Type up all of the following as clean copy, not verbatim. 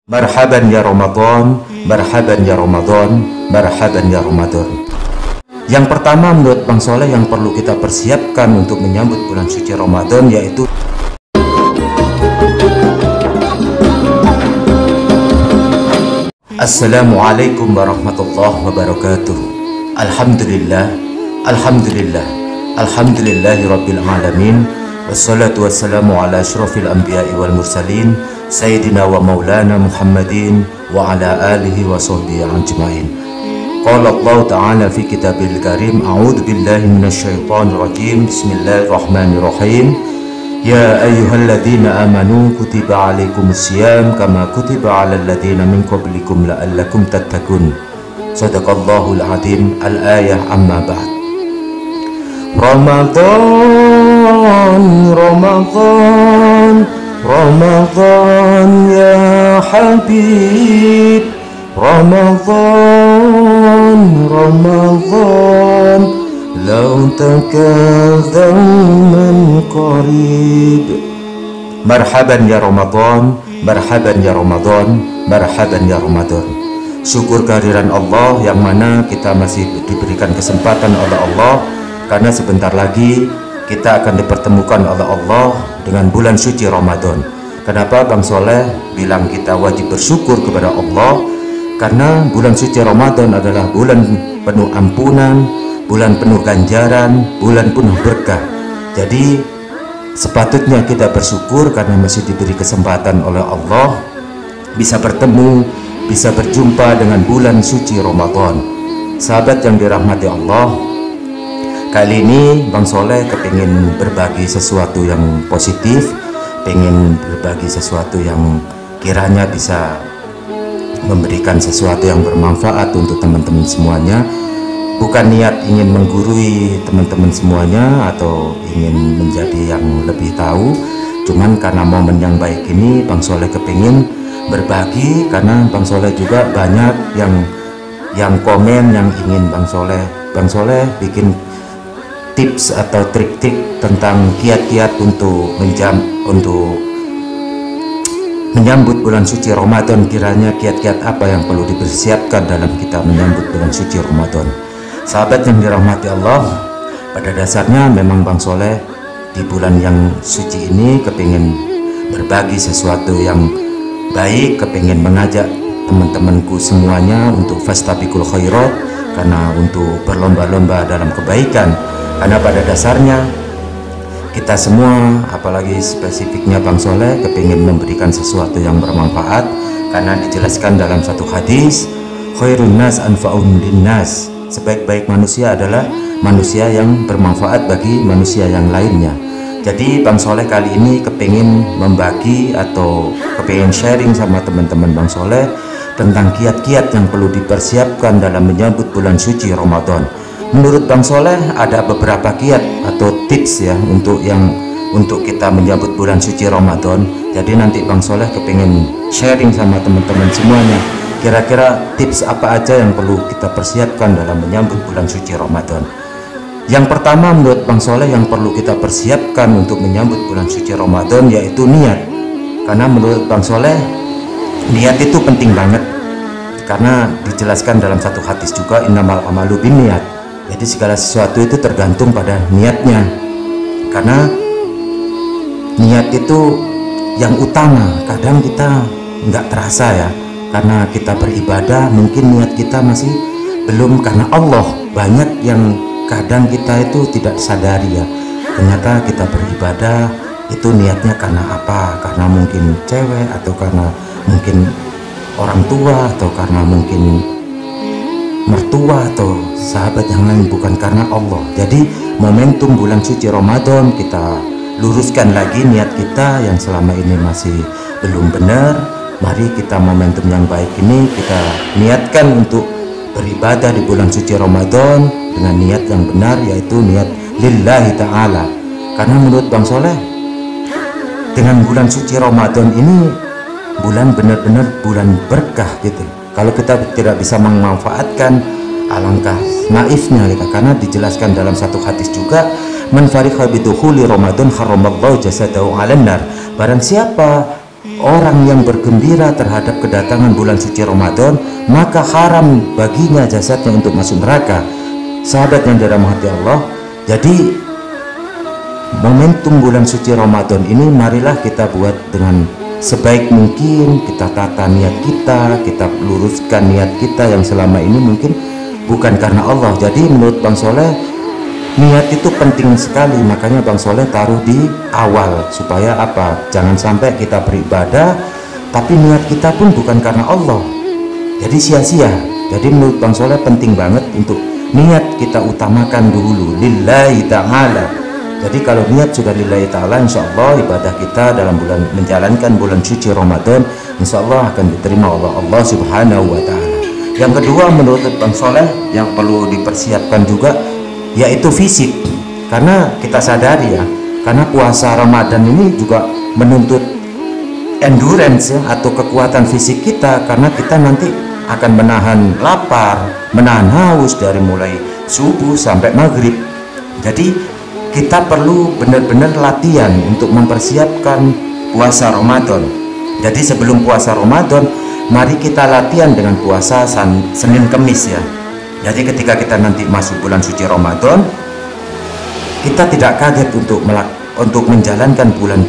Marhaban ya Ramadan, marhaban ya Ramadan, marhaban ya Ramadan. Yang pertama menurut Bang Soleh yang perlu kita persiapkan untuk menyambut bulan suci Ramadan yaitu Assalamualaikum warahmatullahi wabarakatuh. Alhamdulillah, alhamdulillah, alhamdulillahi rabbil alamin. Wassalatu wassalamu ala asyrafil anbiya'i wal mursalin Sayyidina wa maulana Muhammadin wa ala alihi wa sahbihi ajma'in. Qala Allah ta'ala fi kitabil karim, a'udzu billahi minasyaitonir rajim. Bismillahirrahmanirrahim. Ya ayyuhalladzina amanu kutiba alaikumus syiyam kama kutiba alal ladzina min qablikum la'allakum tattaqun. Shadaqallahul azim. Al-ayah amma ba'd. Ramadan, Ramadan, Ramadan ya Habib. Ramadan, Ramadan, lau takadzauman qarib. Marhaban ya Ramadan, marhaban ya Ramadan, marhaban ya Ramadan. Syukur kehadiran Allah yang mana kita masih diberikan kesempatan oleh Allah, karena sebentar lagi kita akan dipertemukan oleh Allah dengan bulan suci Ramadan. Kenapa Bang Soleh bilang kita wajib bersyukur kepada Allah? Karena bulan suci Ramadan adalah bulan penuh ampunan, bulan penuh ganjaran, bulan penuh berkah. Jadi sepatutnya kita bersyukur karena masih diberi kesempatan oleh Allah bisa bertemu, bisa berjumpa dengan bulan suci Ramadan. Sahabat yang dirahmati Allah, kali ini Bang Soleh kepingin berbagi sesuatu yang positif, pengen berbagi sesuatu yang kiranya bisa memberikan sesuatu yang bermanfaat untuk teman-teman semuanya. Bukan niat ingin menggurui teman-teman semuanya atau ingin menjadi yang lebih tahu, cuman karena momen yang baik ini Bang Soleh kepingin berbagi, karena Bang Soleh juga banyak yang komen yang ingin Bang Soleh bikin tips atau trik-trik tentang kiat-kiat untuk menyambut bulan suci Ramadan. Kiranya kiat-kiat apa yang perlu dipersiapkan dalam kita menyambut bulan suci Ramadan. Sahabat yang dirahmati Allah, pada dasarnya memang Bang Soleh di bulan yang suci ini kepingin berbagi sesuatu yang baik, kepingin mengajak teman-temanku semuanya untuk fastabiqul khairat, karena untuk berlomba-lomba dalam kebaikan. Karena pada dasarnya kita semua, apalagi spesifiknya Bang Soleh, kepingin memberikan sesuatu yang bermanfaat, karena dijelaskan dalam satu hadis, khairun nas anfa'un linnas. Sebaik-baik manusia adalah manusia yang bermanfaat bagi manusia yang lainnya. Jadi Bang Soleh kali ini kepingin membagi atau kepingin sharing sama teman-teman Bang Soleh tentang kiat-kiat yang perlu dipersiapkan dalam menyambut bulan suci Ramadan. Menurut Bang Soleh ada beberapa kiat atau tips ya untuk kita menyambut bulan suci Ramadan. Jadi nanti Bang Soleh kepingin sharing sama teman-teman semuanya, kira-kira tips apa aja yang perlu kita persiapkan dalam menyambut bulan suci Ramadan. Yang pertama menurut Bang Soleh yang perlu kita persiapkan untuk menyambut bulan suci Ramadan yaitu niat. Karena menurut Bang Soleh niat itu penting banget, karena dijelaskan dalam satu hadis juga, innamal amalu binniyat. Jadi segala sesuatu itu tergantung pada niatnya, karena niat itu yang utama. Kadang kita nggak terasa ya, karena kita beribadah mungkin niat kita masih belum karena Allah. Banyak yang kadang kita itu tidak sadari ya, ternyata kita beribadah itu niatnya karena apa? Karena mungkin cewek, atau karena mungkin orang tua, atau karena mungkin mertua atau sahabat yang lain, bukan karena Allah. Jadi momentum bulan suci Ramadan kita luruskan lagi niat kita yang selama ini masih belum benar. Mari kita momentum yang baik ini kita niatkan untuk beribadah di bulan suci Ramadan dengan niat yang benar, yaitu niat lillahi ta'ala. Karena menurut Bang Soleh dengan bulan suci Ramadan ini bulan benar-benar bulan berkah gitu. Kalau kita tidak bisa memanfaatkan, alangkah naifnya kita. Karena dijelaskan dalam satu hadis juga, man farikha bidukhuli Ramadan haramallahu jasadahu 'alan nar. Barang siapa orang yang bergembira terhadap kedatangan bulan suci Ramadan, maka haram baginya jasadnya untuk masuk neraka. Sahabat yang dirahmati Allah, jadi momentum bulan suci Ramadan ini marilah kita buat dengan sebaik mungkin. Kita tata niat kita luruskan niat kita yang selama ini mungkin bukan karena Allah. Jadi menurut Bang Soleh, niat itu penting sekali, makanya Bang Soleh taruh di awal supaya apa? Jangan sampai kita beribadah tapi niat kita pun bukan karena Allah, jadi sia-sia. Jadi menurut Bang Soleh penting banget untuk niat kita utamakan dulu lillahi ta'ala. Jadi kalau niat sudah lillahi ta'ala, insya Allah ibadah kita dalam bulan menjalankan bulan suci Ramadan insya Allah akan diterima oleh Allah subhanahu wa ta'ala. Yang kedua menurut Bang Soleh yang perlu dipersiapkan juga yaitu fisik, karena kita sadari ya, karena puasa Ramadan ini juga menuntut endurance ya, atau kekuatan fisik kita, karena kita nanti akan menahan lapar, menahan haus dari mulai subuh sampai maghrib. Jadi kita perlu benar-benar latihan untuk mempersiapkan puasa Ramadan. Jadi sebelum puasa Ramadan, mari kita latihan dengan puasa Senin Kemis ya. Jadi ketika kita nanti masuk bulan suci Ramadan, kita tidak kaget untuk menjalankan bulan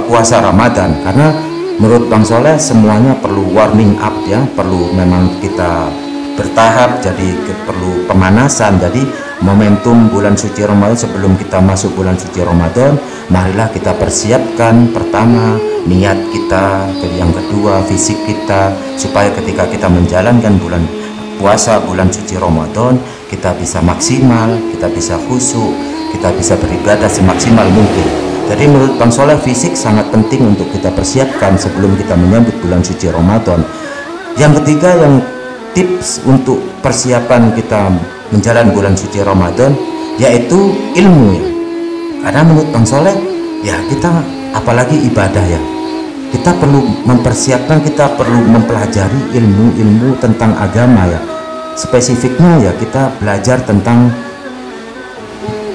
puasa Ramadan, karena menurut Bang Soleh semuanya perlu warming up ya, perlu memang kita bertahap, jadi perlu pemanasan. Jadi momentum bulan suci Ramadan, sebelum kita masuk bulan suci Ramadan, marilah kita persiapkan pertama niat kita, yang kedua fisik kita, supaya ketika kita menjalankan puasa bulan suci Ramadan kita bisa maksimal, kita bisa khusyuk, kita bisa beribadah semaksimal mungkin. Jadi menurut Bang Soleh fisik sangat penting untuk kita persiapkan sebelum kita menyambut bulan suci Ramadan. Yang ketiga, yang tips untuk persiapan kita menjalankan bulan suci Ramadan yaitu ilmu ya. Karena menurut Bang Soleh ya, kita apalagi ibadah ya, kita perlu mempersiapkan, kita perlu mempelajari ilmu-ilmu tentang agama ya. Spesifiknya ya kita belajar tentang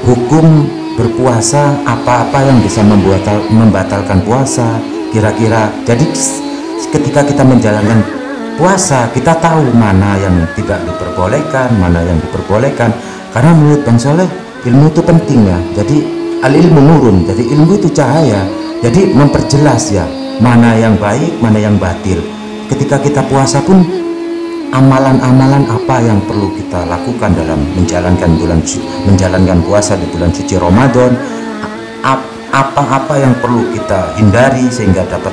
hukum berpuasa, apa-apa yang bisa membatalkan puasa kira-kira. Jadi ketika kita menjalankan puasa, kita tahu mana yang tidak diperbolehkan, mana yang diperbolehkan. Karena menurut Bang Soleh ilmu itu penting ya. Jadi al-ilmu nurun, jadi ilmu itu cahaya. Jadi memperjelas ya mana yang baik, mana yang batil. Ketika kita puasa pun amalan-amalan apa yang perlu kita lakukan dalam menjalankan puasa di bulan suci Ramadan, apa-apa yang perlu kita hindari sehingga dapat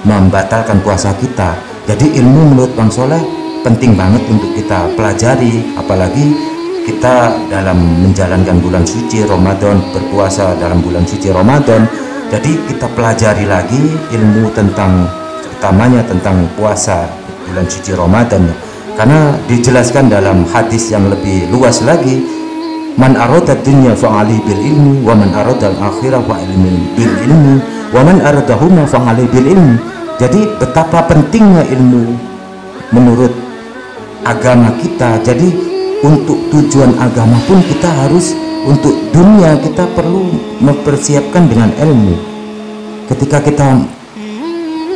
membatalkan puasa kita. Jadi ilmu menurut Bang Soleh penting banget untuk kita pelajari, apalagi kita dalam menjalankan bulan suci Ramadan, berpuasa dalam bulan suci Ramadan. Jadi kita pelajari lagi ilmu tentang, utamanya tentang puasa bulan suci Ramadan ya. Karena dijelaskan dalam hadis yang lebih luas lagi, man arada dunya fa'ali bil ilmi wa man arada al akhirah fa'ali bil ilmi wa man aradahuma fa'ali bil ilmi. Jadi betapa pentingnya ilmu menurut agama kita. Jadi untuk tujuan agama pun kita harus, untuk dunia kita perlu mempersiapkan dengan ilmu. Ketika kita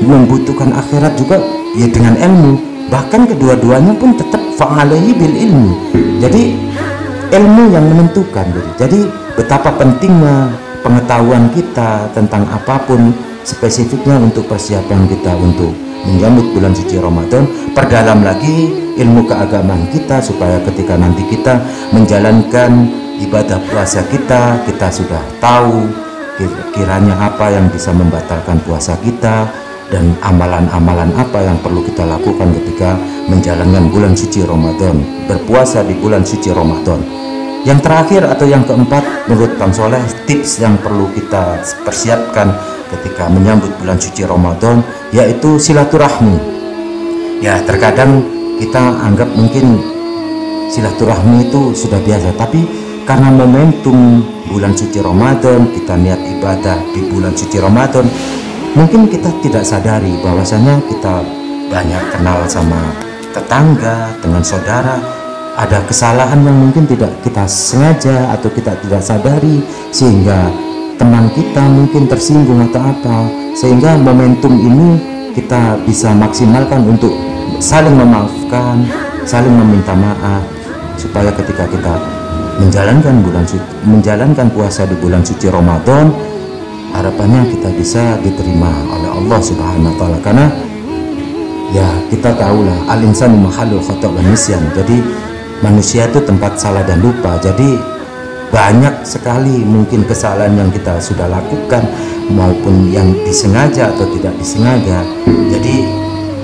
membutuhkan akhirat juga ya dengan ilmu. Bahkan kedua-duanya pun tetap fa'alaihi bil ilmi. Jadi ilmu yang menentukan. Jadi betapa pentingnya pengetahuan kita tentang apapun, spesifiknya untuk persiapan kita untuk menyambut bulan suci Ramadan. Perdalam lagi ilmu keagamaan kita supaya ketika nanti kita menjalankan ibadah puasa kita sudah tahu kiranya apa yang bisa membatalkan puasa kita, dan amalan-amalan apa yang perlu kita lakukan ketika menjalankan bulan suci Ramadan, berpuasa di bulan suci Ramadan. Yang terakhir atau yang keempat menurut Bang Soleh, tips yang perlu kita persiapkan ketika menyambut bulan suci Ramadan yaitu silaturahmi. Ya terkadang kita anggap mungkin silaturahmi itu sudah biasa, tapi karena momentum bulan suci Ramadan, kita niat ibadah di bulan suci Ramadan, mungkin kita tidak sadari bahwasanya kita banyak kenal sama tetangga, dengan saudara, ada kesalahan yang mungkin tidak kita sengaja atau kita tidak sadari, sehingga teman kita mungkin tersinggung atau apa, sehingga momentum ini kita bisa maksimalkan untuk saling memaafkan, saling meminta maaf, supaya ketika kita menjalankan puasa di bulan suci Ramadan, harapannya kita bisa diterima oleh Allah Subhanahu wa taala. Karena ya kita tahulah al-insanu mahallul khata' wan nisyan. Jadi manusia itu tempat salah dan lupa. Jadi banyak sekali mungkin kesalahan yang kita sudah lakukan, maupun yang disengaja atau tidak disengaja. Jadi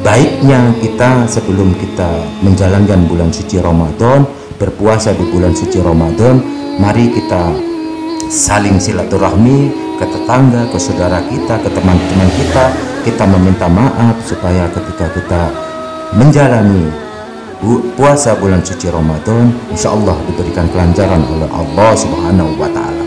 baiknya kita sebelum kita menjalankan bulan suci Ramadan, berpuasa di bulan suci Ramadan, mari kita saling silaturahmi ke tetangga, ke saudara kita, ke teman-teman kita meminta maaf, supaya ketika kita menjalani puasa bulan suci Ramadan, insya Allah diberikan kelancaran oleh Allah Subhanahu wa taala.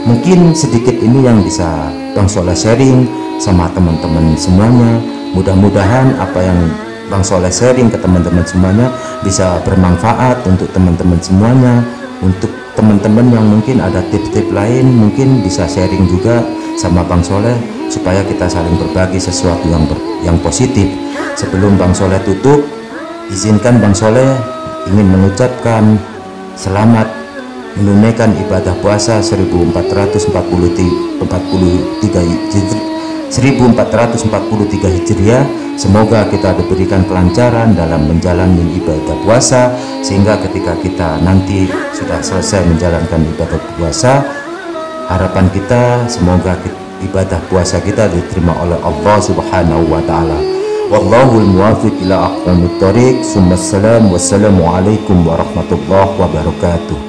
Mungkin sedikit ini yang bisa Bang Soleh sharing sama teman-teman semuanya. Mudah-mudahan apa yang Bang Soleh sharing ke teman-teman semuanya bisa bermanfaat untuk teman-teman semuanya. Untuk teman-teman yang mungkin ada tips-tips lain, mungkin bisa sharing juga sama Bang Soleh, supaya kita saling berbagi sesuatu yang positif. Sebelum Bang Soleh tutup, izinkan Bang Soleh ingin mengucapkan selamat menunaikan ibadah puasa 1443 Hijriah. Semoga kita diberikan kelancaran dalam menjalani ibadah puasa, sehingga ketika kita nanti sudah selesai menjalankan ibadah puasa, harapan kita semoga ibadah puasa kita diterima oleh Allah Subhanahu wa taala. Wallahul muwaffiq ila aqwamit thoriq. Wassalamualaikum warahmatullahi wabarakatuh.